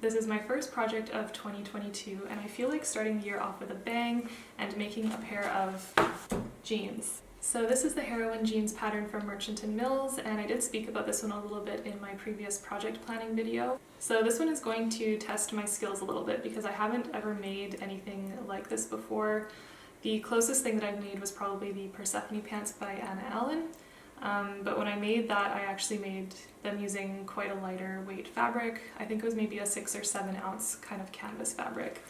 This is my first project of 2022 and I feel like starting the year off with a bang and making a pair of jeans. So this is the Heroine jeans pattern from Merchant & Mills, and I did speak about this one a little bit in my previous project planning video. So this one is going to test my skills a little bit because I haven't ever made anything like this before. The closest thing that I've made was probably the Persephone pants by Anna Allen. But when I made that, I actually made them using quite a lighter weight fabric. I think it was maybe a 6 or 7 ounce kind of canvas fabric.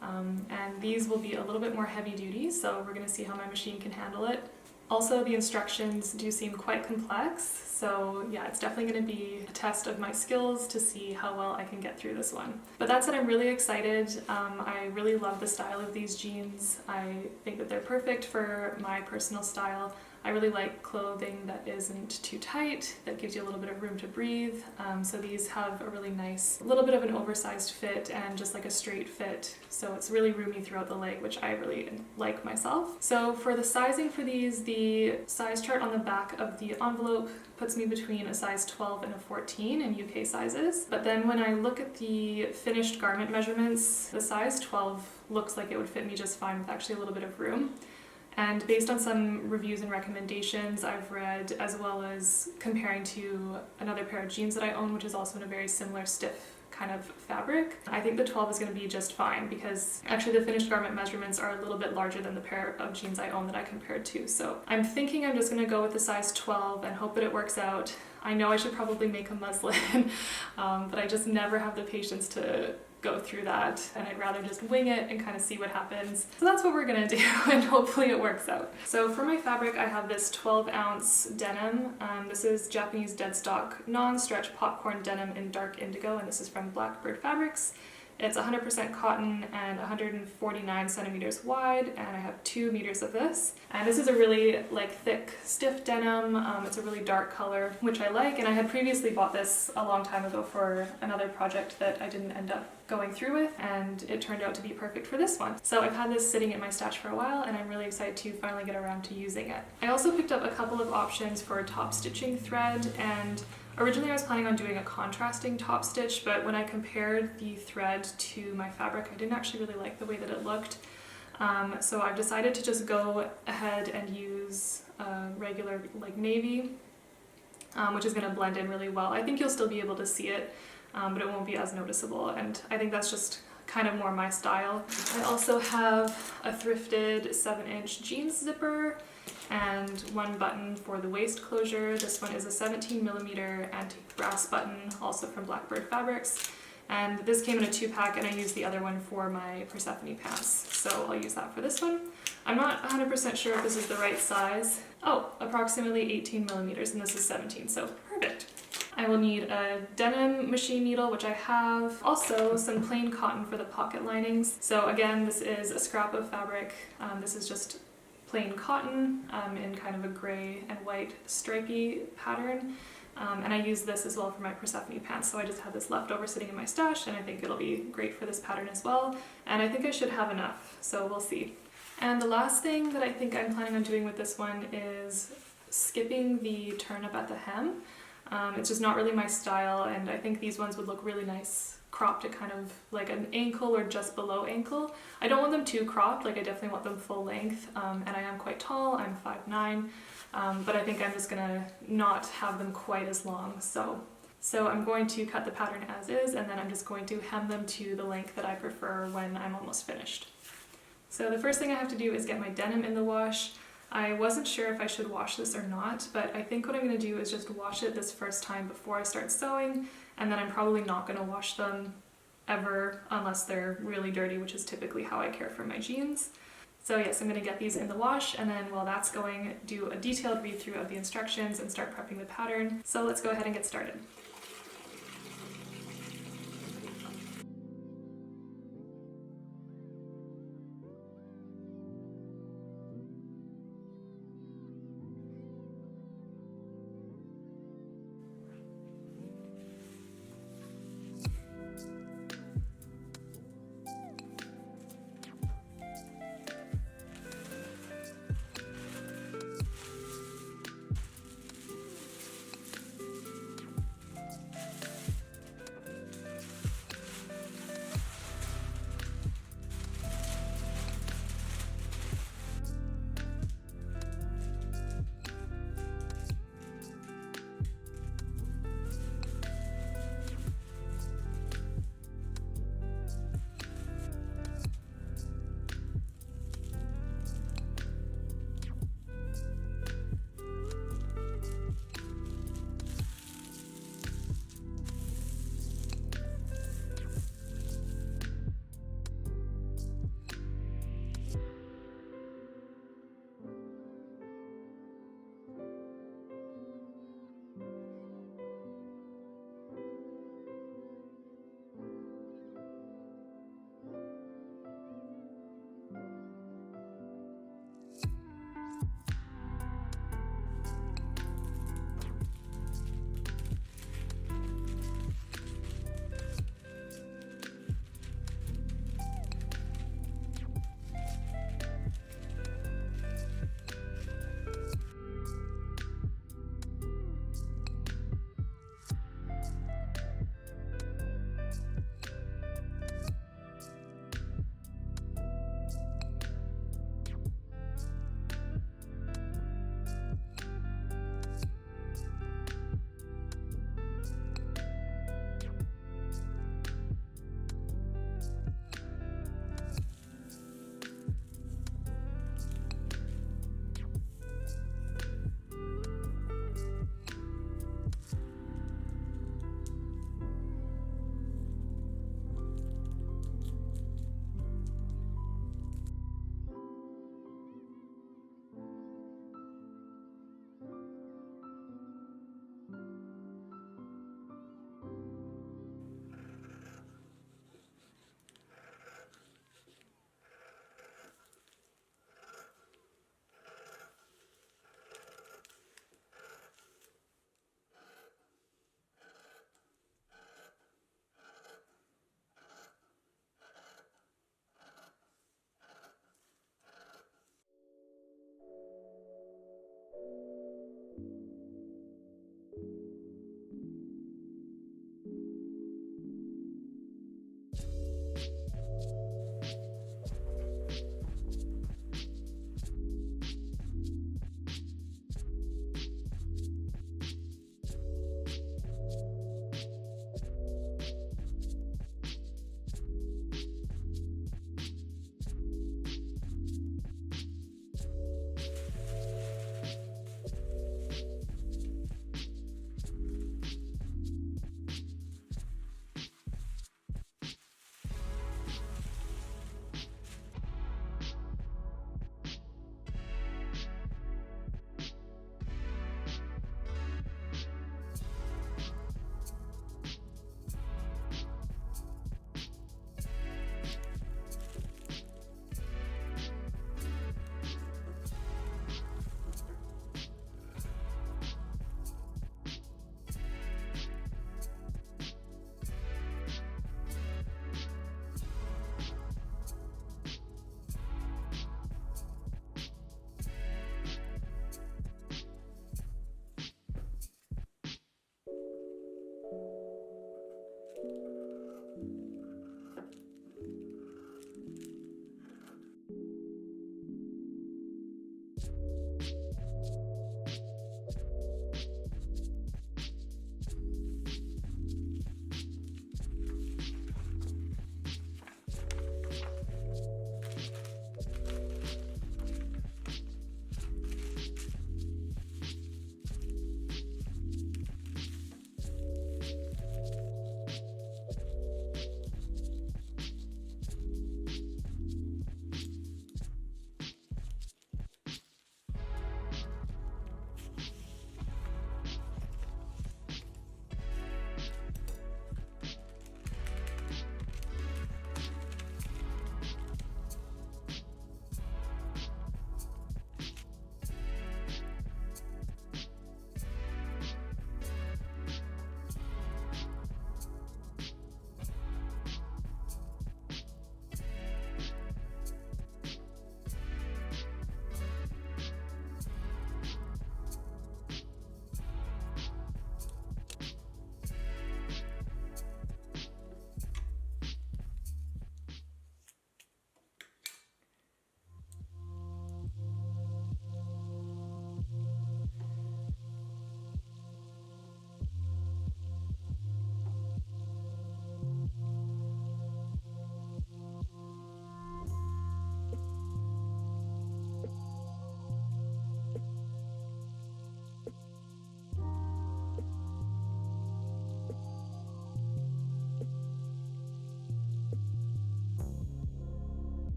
And these will be a little bit more heavy duty, so we're going to see how my machine can handle it. Also, the instructions do seem quite complex, so yeah, it's definitely going to be a test of my skills to see how well I can get through this one. But that said, I'm really excited. I really love the style of these jeans. I think that they're perfect for my personal style. I really like clothing that isn't too tight, that gives you a little bit of room to breathe. So these have a really nice, little bit of an oversized fit and just like a straight fit. So it's really roomy throughout the leg, which I really like myself. So for the sizing for these, the size chart on the back of the envelope puts me between a size 12 and a 14 in UK sizes. But then when I look at the finished garment measurements, the size 12 looks like it would fit me just fine with actually a little bit of room. And based on some reviews and recommendations I've read, as well as comparing to another pair of jeans that I own, which is also in a very similar stiff kind of fabric, I think the 12 is going to be just fine because actually the finished garment measurements are a little bit larger than the pair of jeans I own that I compared to. So I'm thinking I'm just going to go with the size 12 and hope that it works out. I know I should probably make a muslin, but I just never have the patience to go through that, and I'd rather just wing it and kind of see what happens. So that's what we're gonna do, and hopefully it works out. So for my fabric, I have this 12-ounce denim. This is Japanese dead stock non-stretch popcorn denim in dark indigo, and this is from Blackbird Fabrics. It's 100% cotton and 149 centimeters wide, and I have 2 meters of this. And this is a really thick, stiff denim. It's a really dark color, which I like, and I had previously bought this a long time ago for another project that I didn't end up going through with, and it turned out to be perfect for this one. So I've had this sitting in my stash for a while, and I'm really excited to finally get around to using it. I also picked up a couple of options for top stitching thread, and originally I was planning on doing a contrasting top stitch, but when I compared the thread to my fabric, I didn't actually really like the way that it looked. So I've decided to just go ahead and use regular navy, which is going to blend in really well. I think you'll still be able to see it, but it won't be as noticeable, and I think that's just kind of more my style. I also have a thrifted 7-inch jeans zipper and one button for the waist closure. This one is a 17mm antique brass button, also from Blackbird Fabrics. And this came in a 2-pack, and I used the other one for my Persephone pants. So I'll use that for this one. I'm not 100% sure if this is the right size. Oh, approximately 18mm, and this is 17, so perfect. I will need a denim machine needle, which I have. Also, some plain cotton for the pocket linings. So again, this is a scrap of fabric. This is just plain cotton in kind of a gray and white stripy pattern. And I use this as well for my Persephone pants, so I just have this left over sitting in my stash, and I think it'll be great for this pattern as well. And I think I should have enough, so we'll see. And the last thing that I think I'm planning on doing with this one is skipping the turn-up at the hem. It's just not really my style, and I think these ones would look really nice cropped at kind of like an ankle or just below ankle. I don't want them too cropped, I definitely want them full length, and I am quite tall, I'm 5'9", but I think I'm just gonna not have them quite as long. So I'm going to cut the pattern as is, and then I'm just going to hem them to the length that I prefer when I'm almost finished. So the first thing I have to do is get my denim in the wash. I wasn't sure if I should wash this or not, but I think what I'm going to do is just wash it this first time before I start sewing, and then I'm probably not going to wash them ever unless they're really dirty, which is typically how I care for my jeans. So yes, I'm going to get these in the wash, and then while that's going, do a detailed read through of the instructions and start prepping the pattern. So let's go ahead and get started.